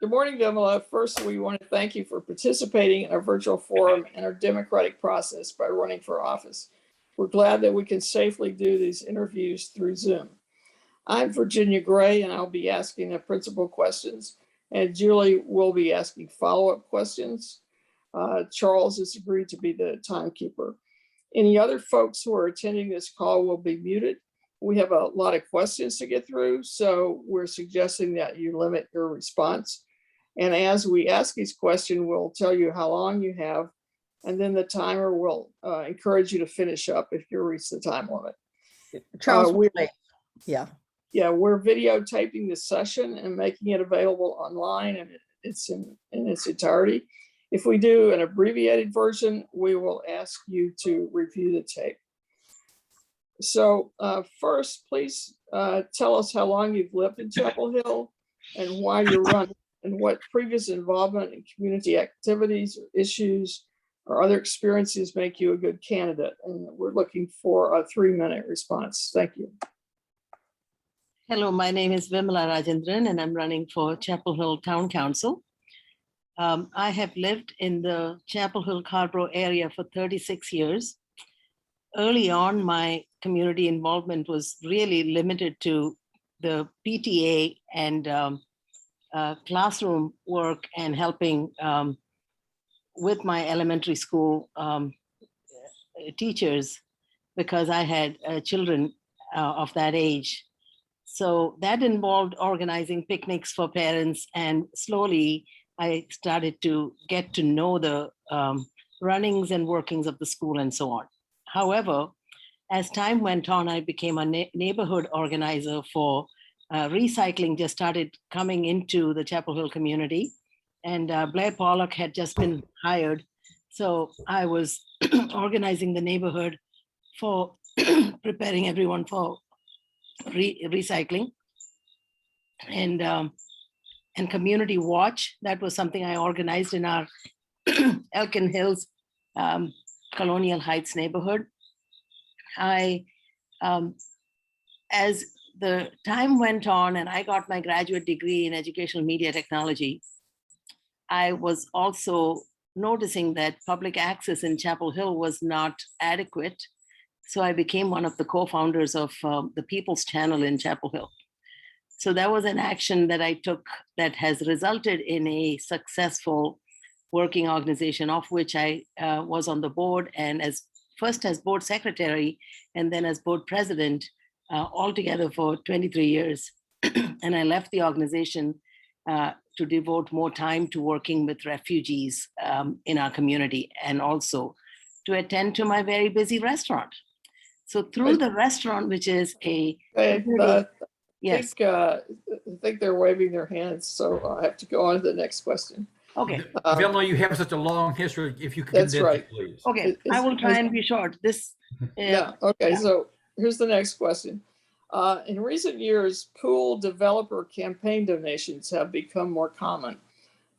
Good morning, Vimala. First, we want to thank you for participating in our virtual forum and our democratic process by running for office. We're glad that we can safely do these interviews through Zoom. I'm Virginia Gray, and I'll be asking the principal questions, and Julie will be asking follow-up questions. Charles has agreed to be the timekeeper. Any other folks who are attending this call will be muted. We have a lot of questions to get through, so we're suggesting that you limit your response. And as we ask each question, we'll tell you how long you have, and then the timer will encourage you to finish up if you reach the time limit. Charles, we're videotaping this session and making it available online, and it's in its entirety. If we do an abbreviated version, we will ask you to review the tape. So first, please tell us how long you've lived in Chapel Hill and why you're running, and what previous involvement in community activities or issues or other experiences make you a good candidate. And we're looking for a 3-minute response. Thank you. Hello, my name is Vimala Rajendran, and I'm running for Chapel Hill Town Council. I have lived in the Chapel Hill Scarborough area for 36 years. Early on, my community involvement was really limited to the PTA and classroom work and helping with my elementary school teachers, because I had children of that age. So that involved organizing picnics for parents, and slowly I started to get to know the runnings and workings of the school and so on. However, as time went on, I became a neighborhood organizer for recycling, just started coming into the Chapel Hill community, and Blair Pollock had just been hired. So I was organizing the neighborhood for preparing everyone for recycling. And community watch, that was something I organized in our Elkin Hills Colonial Heights neighborhood. As the time went on and I got my graduate degree in educational media technology, I was also noticing that public access in Chapel Hill was not adequate. So I became one of the co-founders of the People's Channel in Chapel Hill. So that was an action that I took that has resulted in a successful working organization, of which I was on the board, and first as board secretary and then as board president, altogether for 23 years. And I left the organization to devote more time to working with refugees in our community, and also to attend to my very busy restaurant. So through the restaurant, which is yes. I think they're waving their hands, so I have to go on to the next question. Okay. Vimala, you have such a long history. If you could That's condense right. it, please. Okay, I will try and be short. So here's the next question. In recent years, pool developer campaign donations have become more common.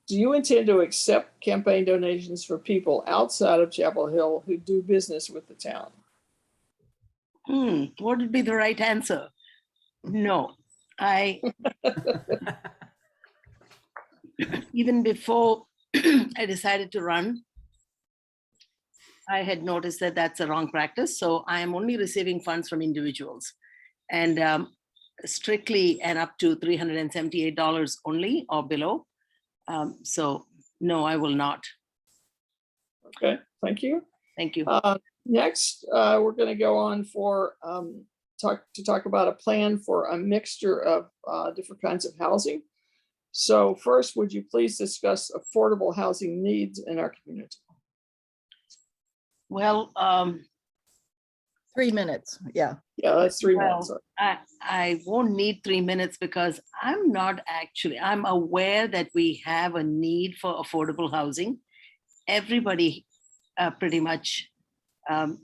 Do you intend to accept campaign donations for people outside of Chapel Hill who do business with the town? What would be the right answer? No, even before I decided to run, I had noticed that that's a wrong practice. So I am only receiving funds from individuals, and strictly and up to $378 only or below. So no, I will not. Okay, thank you. Thank you. Next, we're going to go on for talk about a plan for a mixture of different kinds of housing. So first, would you please discuss affordable housing needs in our community? Well, 3 minutes. Yeah, that's 3 minutes. I won't need 3 minutes because I'm aware that we have a need for affordable housing. Everybody, pretty much a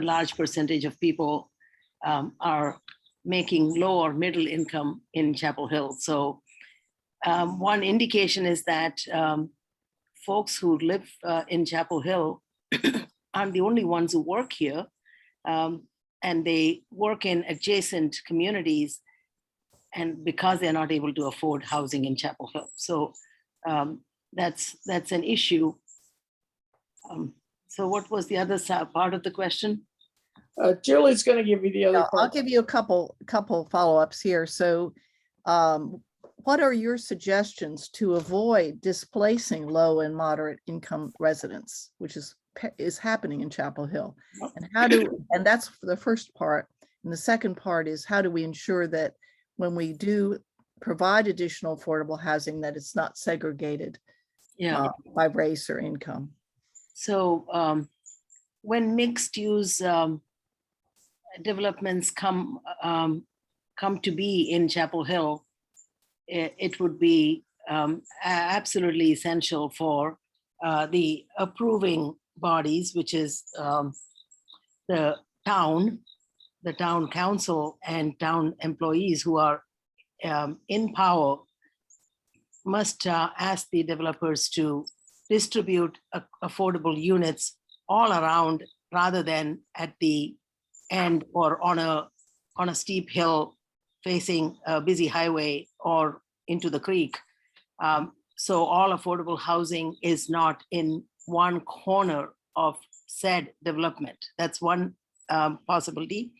large percentage of people are making low or middle income in Chapel Hill. So one indication is that folks who live in Chapel Hill aren't the only ones who work here, and they work in adjacent communities. and because they're not able to afford housing in Chapel Hill. So that's an issue. So what was the other part of the question? Julie's going to give you the other I'll part. give you a couple follow-ups here. So what are your suggestions to avoid displacing low and moderate income residents, which is happening in Chapel Hill? And that's the first part. And the second part is, how do we ensure that when we do provide additional affordable housing, that it's not segregated by race or income? So when mixed use developments come to be in Chapel Hill, it would be absolutely essential for the approving bodies, which is the town council and town employees who are in power, must ask the developers to distribute affordable units all around, rather than at the end or on a steep hill facing a busy highway or into the creek. So all affordable housing is not in one corner of said development. That's one possibility.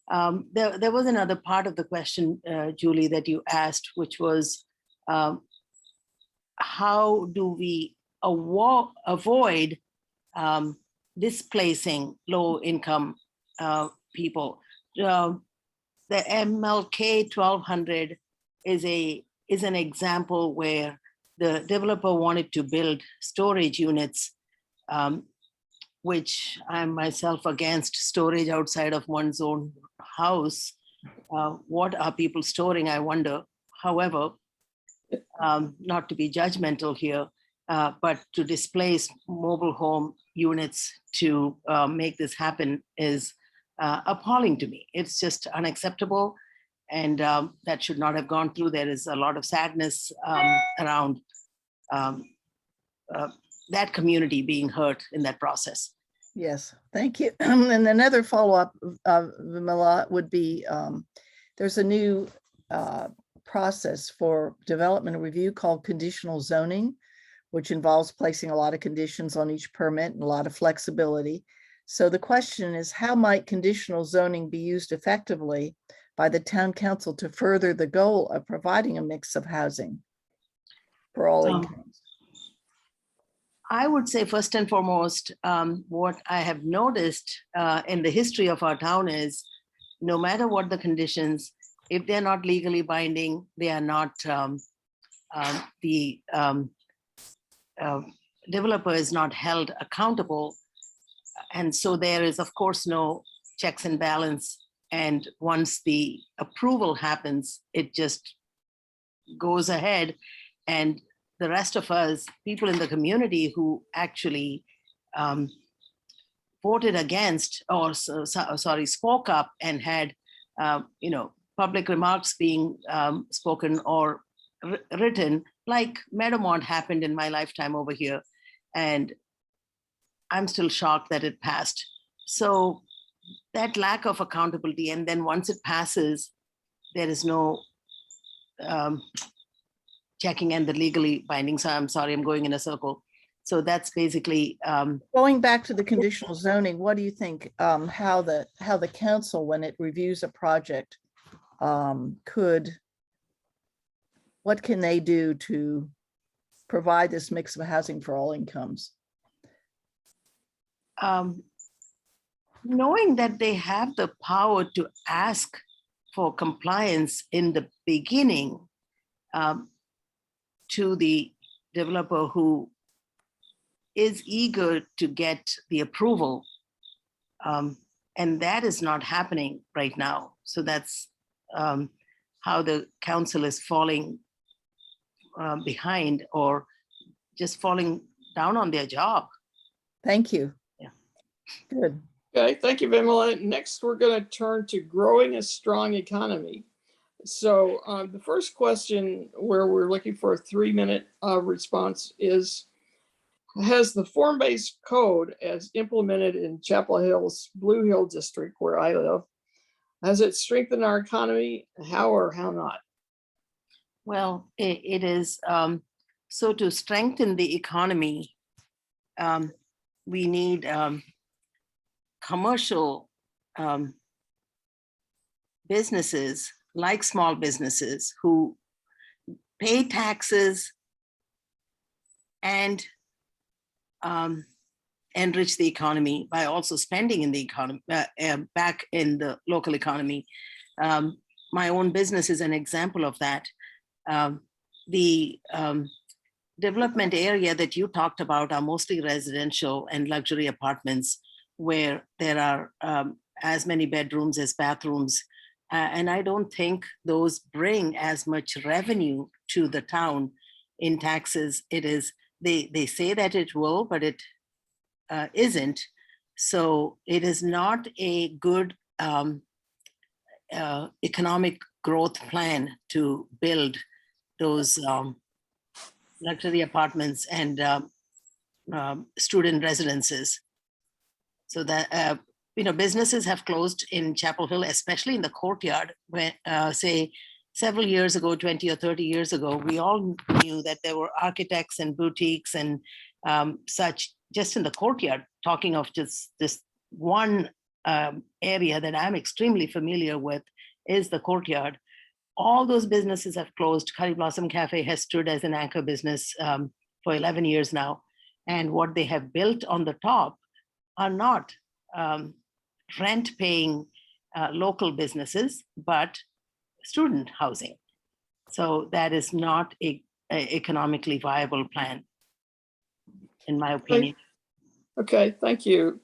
There was another part of the question, Julie, that you asked, which was how do we avoid displacing low income people? The MLK 1200 is an example where the developer wanted to build storage units, which I'm myself against storage outside of one's own house. What are people storing, I wonder? However, not to be judgmental here, but to displace mobile home units to make this happen is appalling to me. It's just unacceptable, and that should not have gone through. There is a lot of sadness around that community being hurt in that process. Yes, thank you. And another follow-up, Vimala, would be there's a new process for development and review called Conditional Zoning, which involves placing a lot of conditions on each permit and a lot of flexibility. So the question is, how might conditional zoning be used effectively by the town council to further the goal of providing a mix of housing for all incomes? I would say first and foremost, what I have noticed in the history of our town is, no matter what the conditions, if they're not legally binding, they are not, the developer is not held accountable. And so there is, of course, no checks and balance. And once the approval happens, it just goes ahead. And the rest of us, people in the community who actually voted against, or spoke up and had, public remarks being spoken or written, like Meadowmont happened in my lifetime over here. And I'm still shocked that it passed. So that lack of accountability, and then once it passes, there is no checking and the legally binding. So I'm sorry, I'm going in a circle. So that's basically going back to the conditional zoning. What do you think how the council, when it reviews a project, what can they do to provide this mix of housing for all incomes? Knowing that they have the power to ask for compliance in the beginning to the developer who is eager to get the approval. And that is not happening right now. So that's how the council is falling behind, or just falling down on their job. Thank you. Yeah. Good. Okay, thank you, Vimala. Next, we're going to turn to growing a strong economy. So the first question, where we're looking for a 3-minute response, is, has the form-based code as implemented in Chapel Hill's Blue Hill district, where I live, Has it strengthened our economy? How or how not? Well, it is, so to strengthen the economy, we need commercial businesses, like small businesses, who pay taxes and enrich the economy by also spending in the economy, back in the local economy. My own business is an example of that. The development area that you talked about are mostly residential and luxury apartments where there are as many bedrooms as bathrooms. And I don't think those bring as much revenue to the town in taxes. It is, they say that it will, but it isn't. So it is not a good economic growth plan to build those luxury apartments and student residences. So that, businesses have closed in Chapel Hill, especially in the courtyard, where, say, several years ago, 20 or 30 years ago, we all knew that there were architects and boutiques and such just in the courtyard, talking of just this one area that I'm extremely familiar with is the courtyard. All those businesses have closed. Curry Blossom Cafe has stood as an anchor business for 11 years now. And what they have built on the top are not rent-paying local businesses, but student housing. So that is not a economically viable plan, in my opinion. Okay, thank you.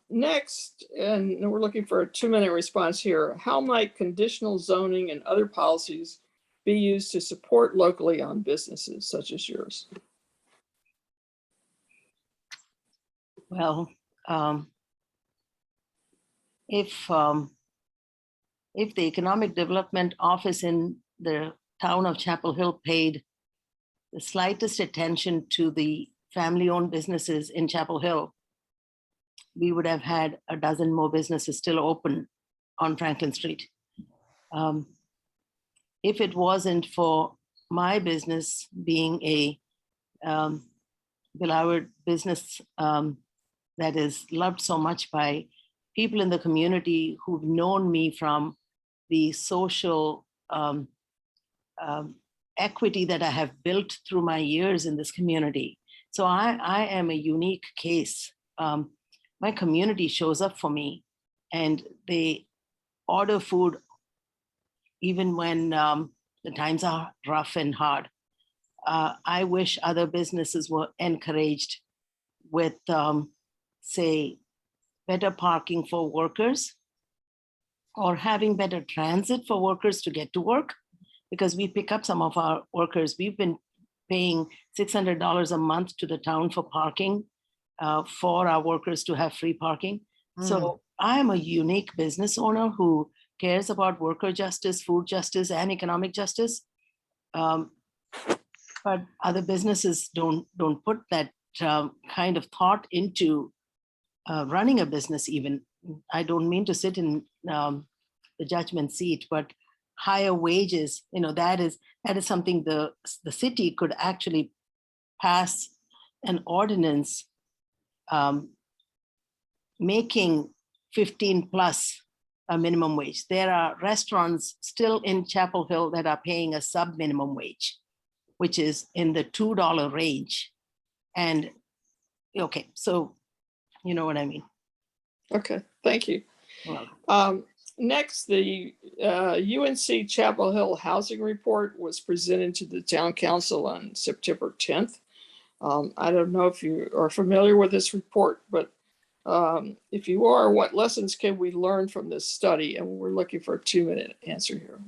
Next, and we're looking for a 2-minute response here. How might conditional zoning and other policies be used to support locally owned businesses such as yours? Well, if the Economic Development Office in the town of Chapel Hill paid the slightest attention to the family-owned businesses in Chapel Hill, we would have had a dozen more businesses still open on Franklin Street. If it wasn't for my business being a beloved business that is loved so much by people in the community who've known me from the social equity that I have built through my years in this community. So I am a unique case. My community shows up for me and they order food even when the times are rough and hard. I wish other businesses were encouraged with, say, better parking for workers or having better transit for workers to get to work, because we pick up some of our workers. We've been paying $600 a month to the town for parking for our workers to have free parking. So I am a unique business owner who cares about worker justice, food justice, and economic justice. But other businesses don't put that kind of thought into running a business even. I don't mean to sit in the judgment seat, but higher wages, that is something the city could actually pass an ordinance making 15 plus a minimum wage. There are restaurants still in Chapel Hill that are paying a sub minimum wage, which is in the $2 range. And okay, so you know what I mean. Okay, thank you. Well, Next, the UNC Chapel Hill Housing Report was presented to the Town Council on September 10th. I don't know if you are familiar with this report, but if you are, what lessons can we learn from this study? And we're looking for a 2-minute answer here.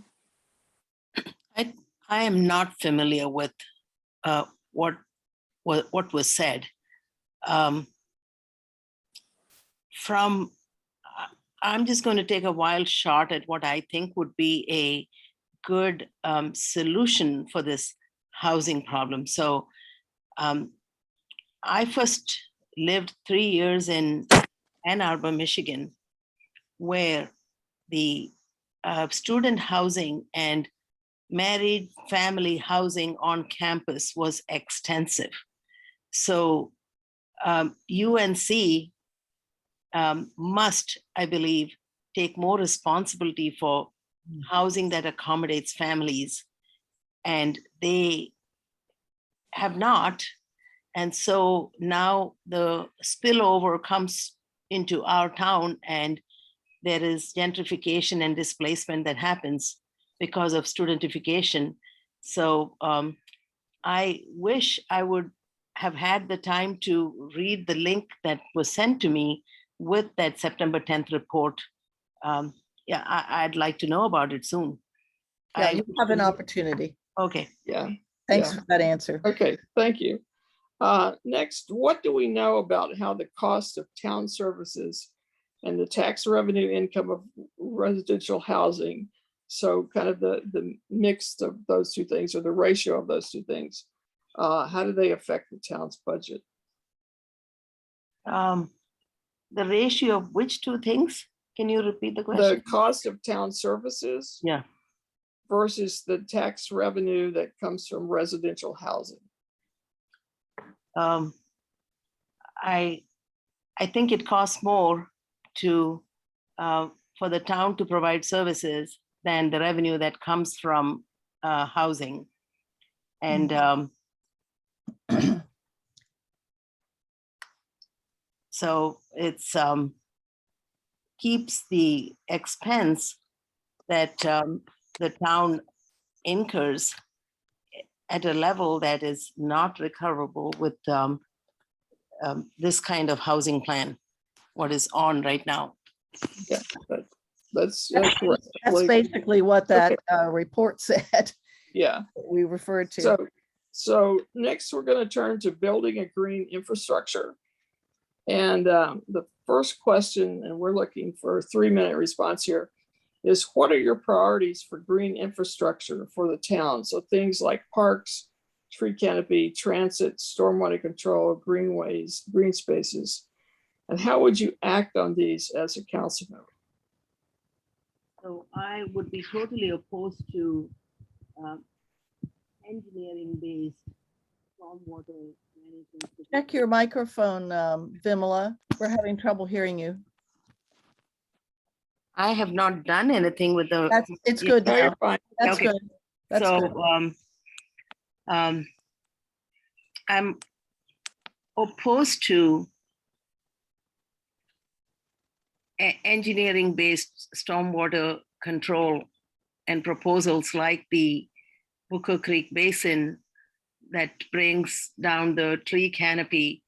I am not familiar with what was said. I'm just going to take a wild shot at what I think would be a good solution for this housing problem. So I first lived 3 years in Ann Arbor, Michigan, where the student housing and married family housing on campus was extensive. So UNC must, I believe, take more responsibility for housing that accommodates families, and they have not. And so now the spillover comes into our town, and there is gentrification and displacement that happens because of studentification. So I wish I would have had the time to read the link that was sent to me with that September 10th report. Yeah, I'd like to know about it soon. Yeah, you have an opportunity. Okay. Yeah. Thanks Yeah. for that answer. Okay, thank you. Next, what do we know about how the cost of town services and the tax revenue income of residential housing, so kind of the mix of those two things, or the ratio of those two things, how do they affect the town's budget? The ratio of which two things? Can you repeat the question? The cost of town services Yeah. versus the tax revenue that comes from residential housing. I think it costs more to for the town to provide services than the revenue that comes from housing. And so it's keeps the expense that the town incurs at a level that is not recoverable with this kind of housing plan, what is on right now. Yeah, that's correct. That's basically what that report said. Yeah. We referred to. So next we're going to turn to building a green infrastructure. And the first question, and we're looking for a 3-minute response here, is what are your priorities for green infrastructure for the town? So things like parks, tree canopy, transit, stormwater control, greenways, green spaces. And how would you act on these as a council member? So I would be totally opposed to engineering-based stormwater management. Check your microphone, Vimala. We're having trouble hearing you. I have not done anything with the. It's good No, now. you're fine. That's Okay. good. That's So good. I'm opposed to engineering-based stormwater control and proposals like the Booker Creek Basin that brings down the tree canopy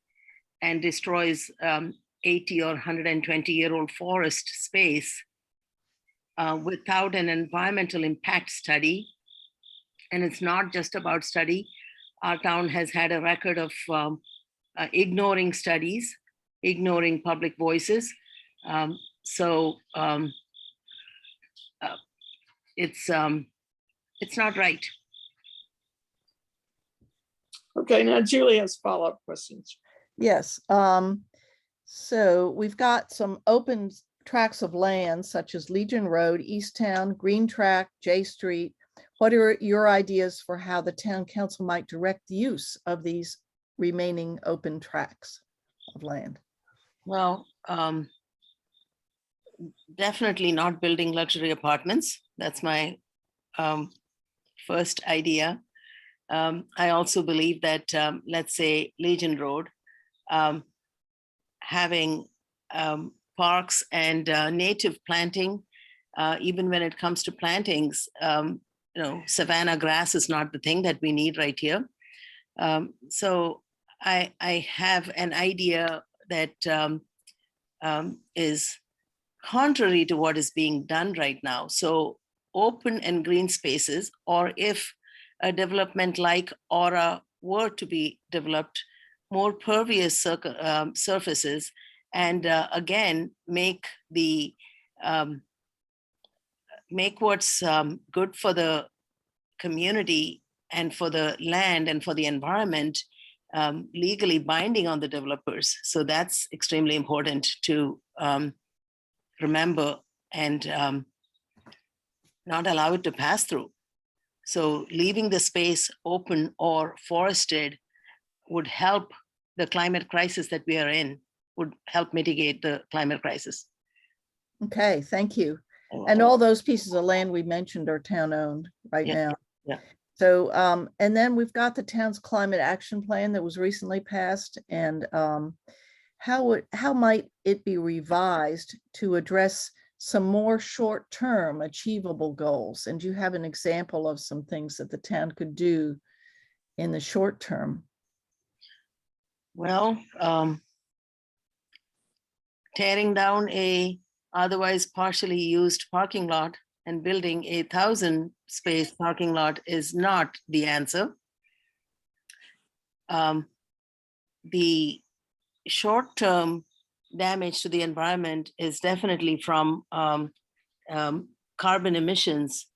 and destroys 80 or 120-year-old forest space without an environmental impact study. And it's not just about study. Our town has had a record of ignoring studies, ignoring public voices. It's not right. Okay, now Julie has follow-up questions. Yes. So we've got some open tracts of land such as Legion Road, East Town, Green Track, J Street. What are your ideas for how the town council might direct the use of these remaining open tracts of land? Well, definitely not building luxury apartments. That's my first idea. I also believe that, let's say, Legion Road, having parks and native planting, even when it comes to plantings, savanna grass is not the thing that we need right here. So I have an idea that is contrary to what is being done right now. So open and green spaces, or if a development like Aura were to be developed, more pervious surfaces, and again, make what's good for the community and for the land and for the environment legally binding on the developers. So that's extremely important to remember and not allow it to pass through. So leaving the space open or forested would help the climate crisis that we are in, would help mitigate the climate crisis. Okay, thank you. And all those pieces of land we mentioned are town owned right Yeah, now. yeah. So, and then we've got the town's climate action plan that was recently passed, and how might it be revised to address some more short-term achievable goals? And do you have an example of some things that the town could do in the short term? Well, tearing down a otherwise partially used parking lot and building a 1,000 space parking lot is not the answer. The short-term damage to the environment is definitely from carbon emissions.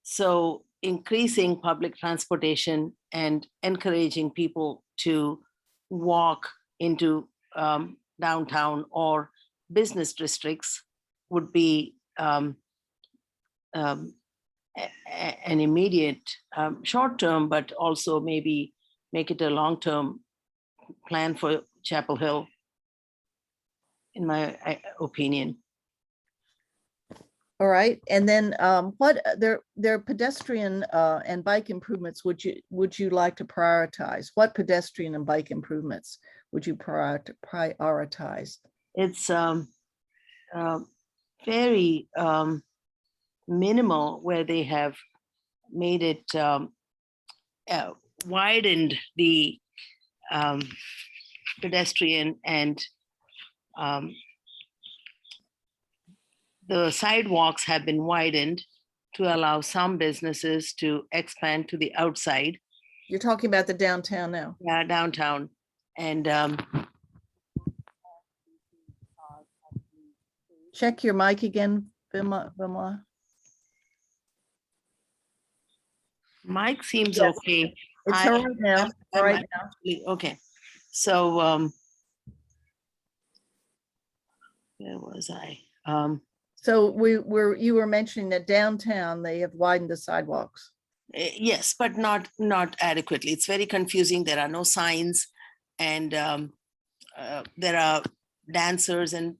So increasing public transportation and encouraging people to walk into downtown or business districts would be an immediate short-term, but also maybe make it a long-term plan for Chapel Hill, in my opinion. All right, and then what their pedestrian and bike improvements would you like to prioritize? What pedestrian and bike improvements would you prioritize? It's very minimal, where they have made it widened the pedestrian and the sidewalks have been widened to allow some businesses to expand to the outside. You're talking about the downtown now. Yeah, downtown. And Check your mic again, Vimala. Mike seems Yes. okay. It's all right now. All right now. Okay. So where was I? So you were mentioning that downtown they have widened the sidewalks. Yes, but not adequately. It's very confusing. There are no signs, and there are dancers and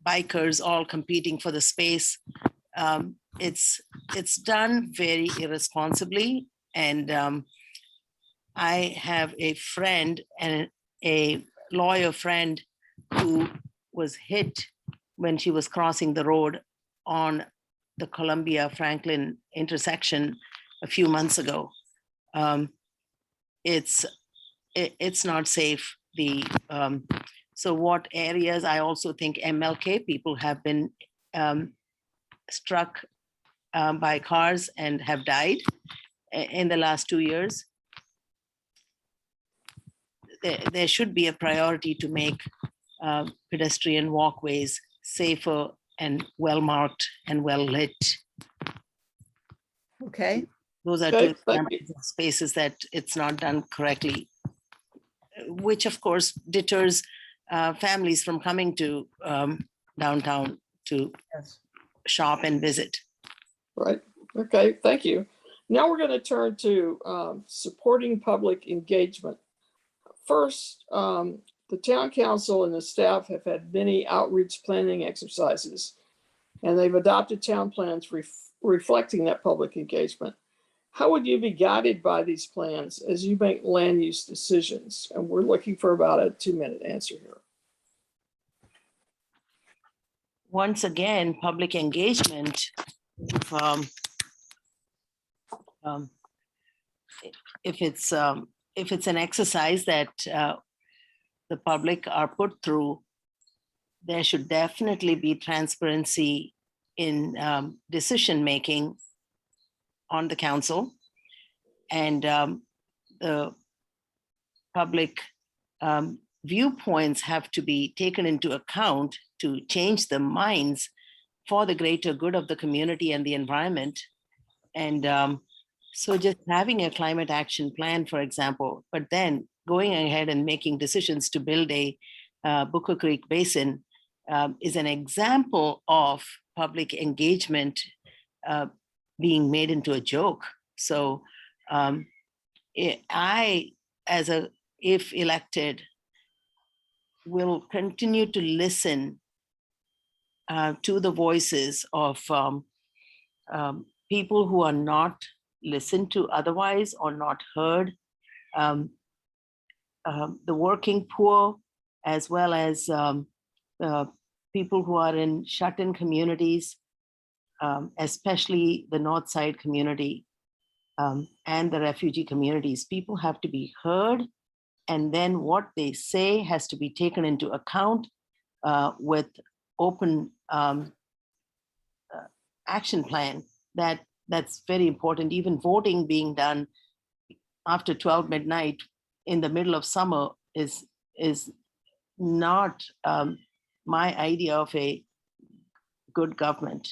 bikers all competing for the space. It's done very irresponsibly, and I have a friend and a lawyer friend who was hit when she was crossing the road on the Columbia Franklin intersection a few months ago. It's not safe. So what areas? I also think MLK people have been struck by cars and have died in the last 2 years. There should be a priority to make pedestrian walkways safer and well-marked and well-lit. Okay. Those are Okay, two thank you. examples of spaces that it's not done correctly, which of course deters families from coming to downtown to Yes. shop and visit. Right. Okay, thank you. Now we're going to turn to supporting public engagement. First, the town council and the staff have had many outreach planning exercises, and they've adopted town plans reflecting that public engagement. How would you be guided by these plans as you make land use decisions? And we're looking for about a 2-minute answer here. Once again, public engagement, if it's an exercise that the public are put through, there should definitely be transparency in decision-making on the council, and the public viewpoints have to be taken into account to change the minds for the greater good of the community and the environment. And so just having a climate action plan, for example, but then going ahead and making decisions to build a Booker Creek Basin is an example of public engagement being made into a joke. So I, if elected, will continue to listen to the voices of people who are not listened to otherwise or not heard, the working poor, as well as people who are in shut-in communities, especially the North Side community and the refugee communities. People have to be heard, and then what they say has to be taken into account with open action plan. That's very important. Even voting being done after 12 midnight in the middle of summer is not my idea of a good government.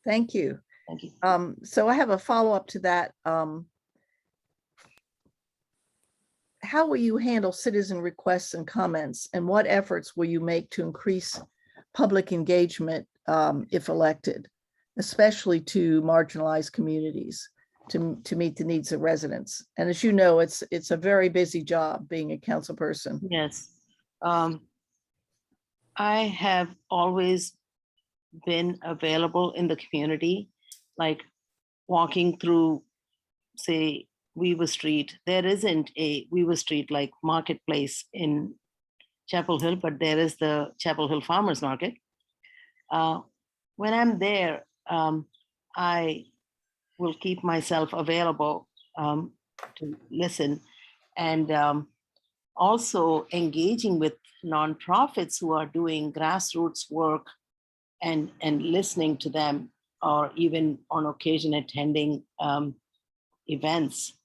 Thank you. Thank you. So I have a follow-up to that. How will you handle citizen requests and comments, and what efforts will you make to increase public engagement if elected, especially to marginalized communities, to meet the needs of residents? And as you know, it's a very busy job being a council person. Yes. I have always been available in the community, like walking through, say, Weaver Street. There isn't a Weaver Street like marketplace in Chapel Hill, but there is the Chapel Hill Farmers Market. When I'm there, I will keep myself available to listen, and also engaging with nonprofits who are doing grassroots work and listening to them, or even on occasion attending events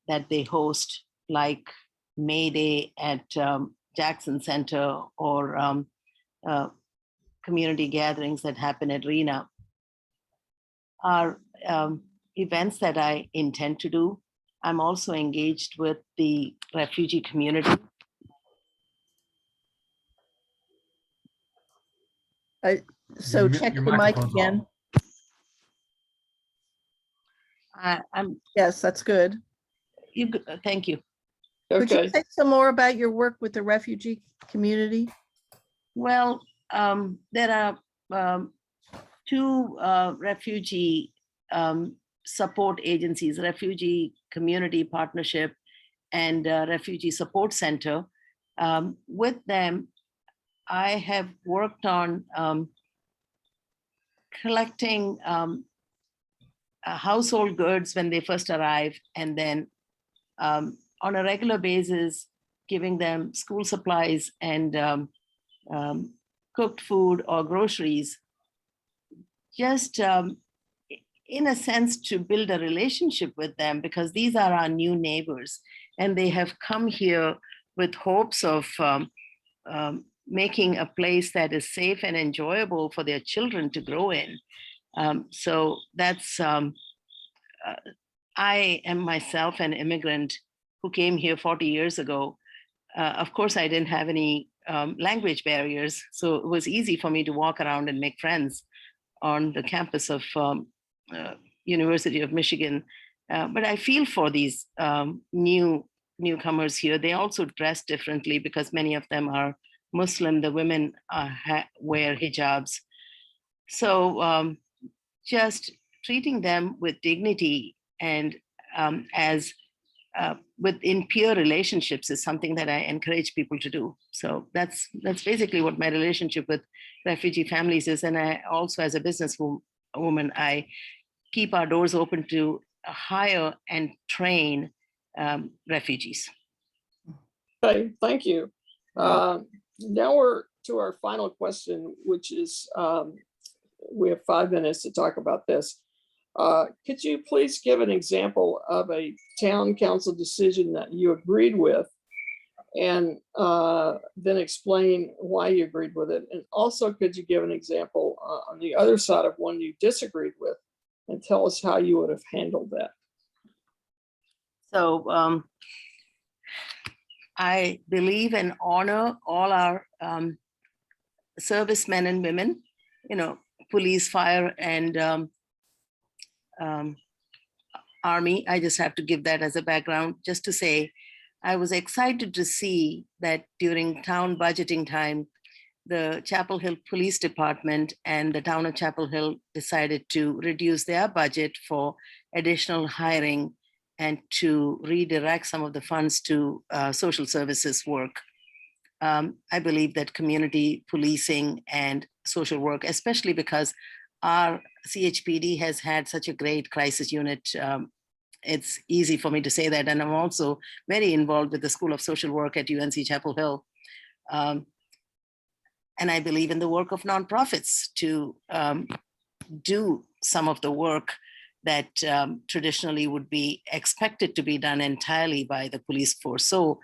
that they host, like May Day at Jackson Center, or community gatherings that happen at RENA, are events that I intend to do. I'm also engaged with the refugee community. So check Your the mic microphone's again. I'm Yes, that's good. thank you. Could you Okay. say some more about your work with the refugee community? Well, there are two refugee support agencies, Refugee Community Partnership and Refugee Support Center. With them, I have worked on collecting household goods when they first arrive, and then on a regular basis, giving them school supplies and cooked food or groceries, just in a sense to build a relationship with them, because these are our new neighbors, and they have come here with hopes of making a place that is safe and enjoyable for their children to grow in. So that's, I am myself an immigrant who came here 40 years ago. Of course, I didn't have any language barriers, so it was easy for me to walk around and make friends on the campus of University of Michigan. But I feel for these newcomers here. They also dress differently because many of them are Muslim. The women wear hijabs. So just treating them with dignity and as within peer relationships is something that I encourage people to do. So that's basically what my relationship with refugee families is. And I also, as a businesswoman, I keep our doors open to hire and train refugees. Okay, thank you. Now we're to our final question, which is, we have 5 minutes to talk about this. Could you please give an example of a town council decision that you agreed with, and then explain why you agreed with it? And also, could you give an example on the other side of one you disagreed with, and tell us how you would have handled that? So I believe and honor all our servicemen and women police, fire, and army. I just have to give that as a background just to say, I was excited to see that during town budgeting time, the Chapel Hill Police Department and the town of Chapel Hill decided to reduce their budget for additional hiring and to redirect some of the funds to social services work. I believe that community policing and social work, especially because our CHPD has had such a great crisis unit. It's easy for me to say that. And I'm also very involved with the School of Social Work at UNC Chapel Hill. And I believe in the work of nonprofits to do some of the work that traditionally would be expected to be done entirely by the police force. So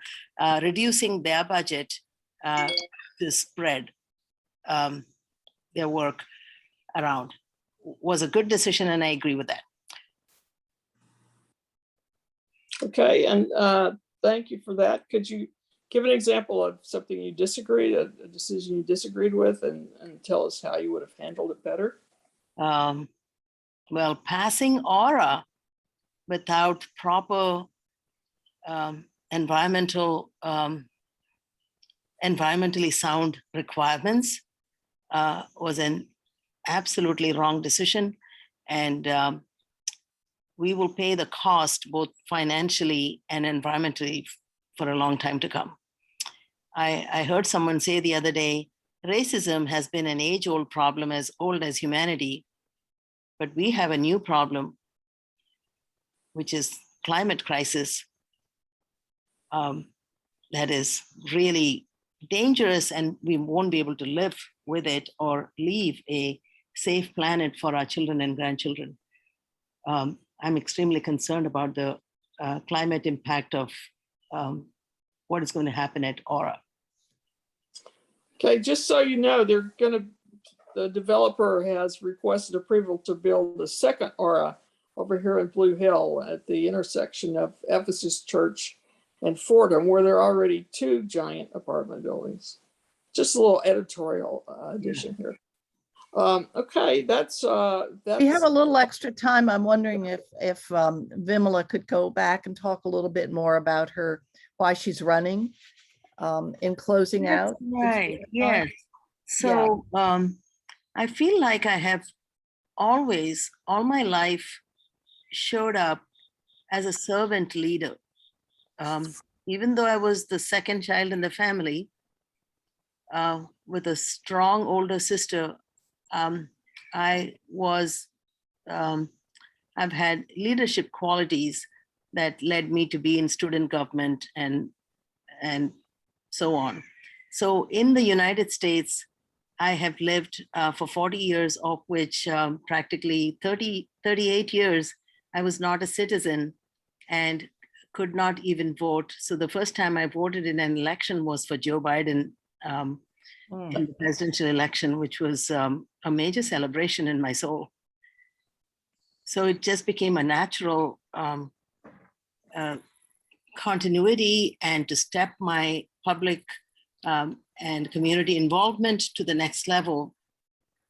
reducing their budget to spread their work around was a good decision, and I agree with that. Okay, and thank you for that. Could you give an example of something you disagreed, a decision you disagreed with, and tell us how you would have handled it better? Well, passing aura without proper environmentally sound requirements was an absolutely wrong decision. And we will pay the cost both financially and environmentally for a long time to come. I heard someone say the other day, racism has been an age-old problem as old as humanity, but we have a new problem, which is climate crisis, that is really dangerous, and we won't be able to live with it or leave a safe planet for our children and grandchildren. I'm extremely concerned about the climate impact of what is going to happen at Aura. Okay, just so you know, the developer has requested approval to build a second Aura over here in Blue Hill at the intersection of Ephesus Church and Fordham, where there are already 2 giant apartment buildings. Just a little editorial addition here. Okay, that's. We have a little extra time. I'm wondering if Vimala could go back and talk a little bit more about why she's running in closing out. Right, yes. So I feel like I have always, all my life, showed up as a servant leader. Even though I was the second child in the family, with a strong older sister, I've had leadership qualities that led me to be in student government and so on. So in the United States, I have lived for 40 years, of which practically 38 years, I was not a citizen and could not even vote. So the first time I voted in an election was for Joe Biden in the presidential election, which was a major celebration in my soul. So it just became a natural continuity and to step my public and community involvement to the next level,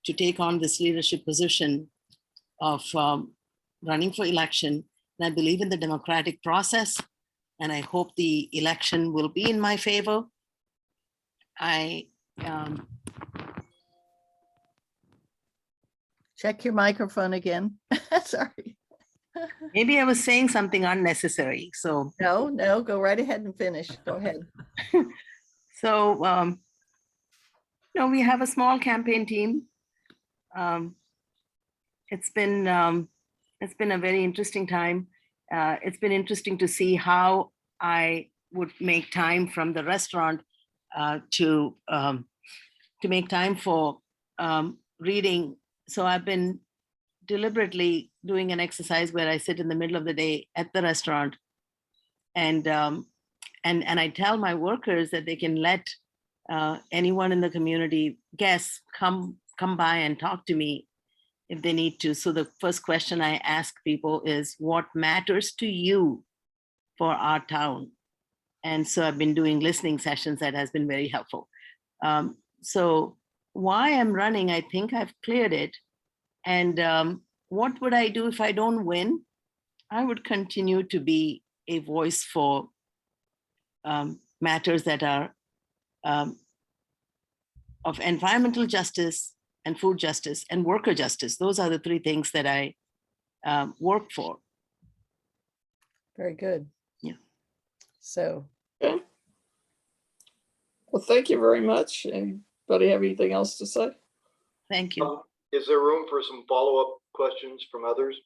to take on this leadership position of running for election. And I believe in the democratic process, and I hope the election will be in my favor. Check your microphone again. Sorry. Maybe I was saying something unnecessary. So No, go right ahead and finish. Go ahead. So, we have a small campaign team. It's been a very interesting time. It's been interesting to see how I would make time from the restaurant to make time for reading. So I've been deliberately doing an exercise where I sit in the middle of the day at the restaurant, and I tell my workers that they can let anyone in the community, guests, come by and talk to me if they need to. So the first question I ask people is, what matters to you for our town? And so I've been doing listening sessions that has been very helpful. So why I'm running, I think I've cleared it. And what would I do if I don't win? I would continue to be a voice for matters that are of environmental justice and food justice and worker justice. Those are the three things that I work for. Very good. Yeah. So, Okay. Well, thank you very much. Anybody have anything else to say? Thank you. Is there room for some follow-up questions from others?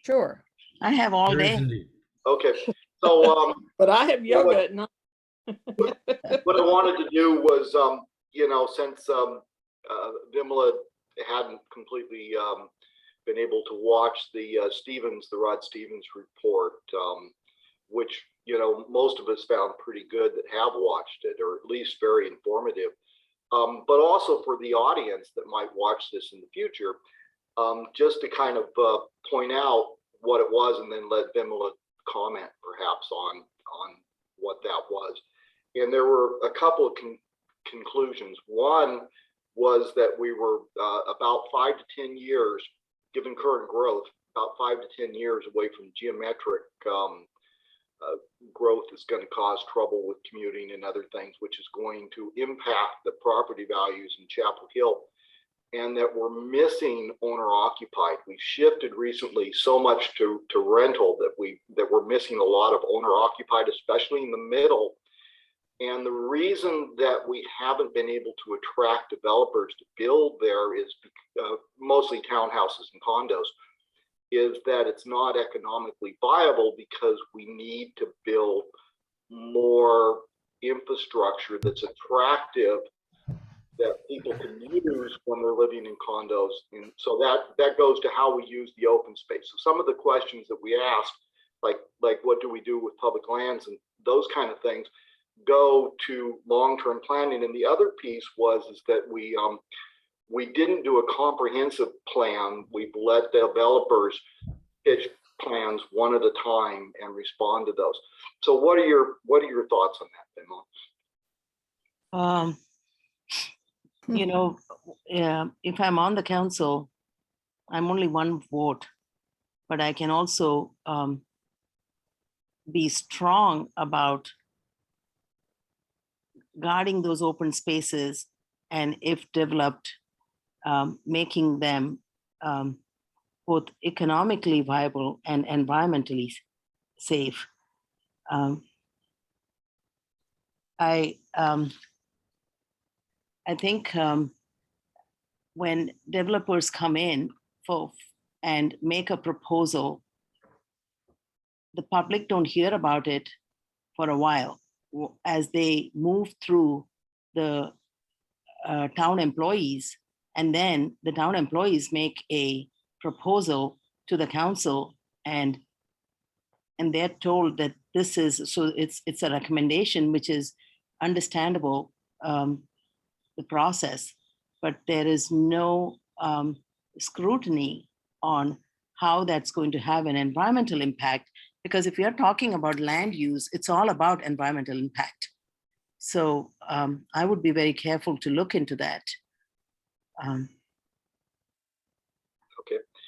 sure. I have all There is day. indeed. Okay, so But I have yoga at night. what I wanted to do was, since Vimala hadn't completely been able to watch the Rod Stevens report, which, most of us found pretty good that have watched it, or at least very informative. But also for the audience that might watch this in the future, just to kind of point out what it was, and then let Vimala comment perhaps on what that was. And there were a couple of conclusions. One was that we were about 5 to 10 years, given current growth, about 5 to 10 years away from geometric growth is going to cause trouble with commuting and other things, which is going to impact the property values in Chapel Hill, and that we're missing owner occupied. We shifted recently so much to rental that we're missing a lot of owner occupied, especially in the middle. And the reason that we haven't been able to attract developers to build there is mostly townhouses and condos, is that it's not economically viable because we need to build more infrastructure that's attractive that people can use when they're living in condos. And so that goes to how we use the open space. So some of the questions that we asked, like what do we do with public lands and those kind of things, go to long-term planning. And the other piece is that we didn't do a comprehensive plan. We've let developers pitch plans one at a time and respond to those. So what are your thoughts on that, Vimala? If I'm on the council, I'm only one vote, but I can also be strong about guarding those open spaces, and if developed, making them both economically viable and environmentally safe. I think when developers come in and make a proposal, the public don't hear about it for a while. As they move through the town employees, and then the town employees make a proposal to the council, and they're told that this is, so it's a recommendation, which is understandable, the process, but there is no scrutiny on how that's going to have an environmental impact. Because if you're talking about land use, it's all about environmental impact. So I would be very careful to look into that.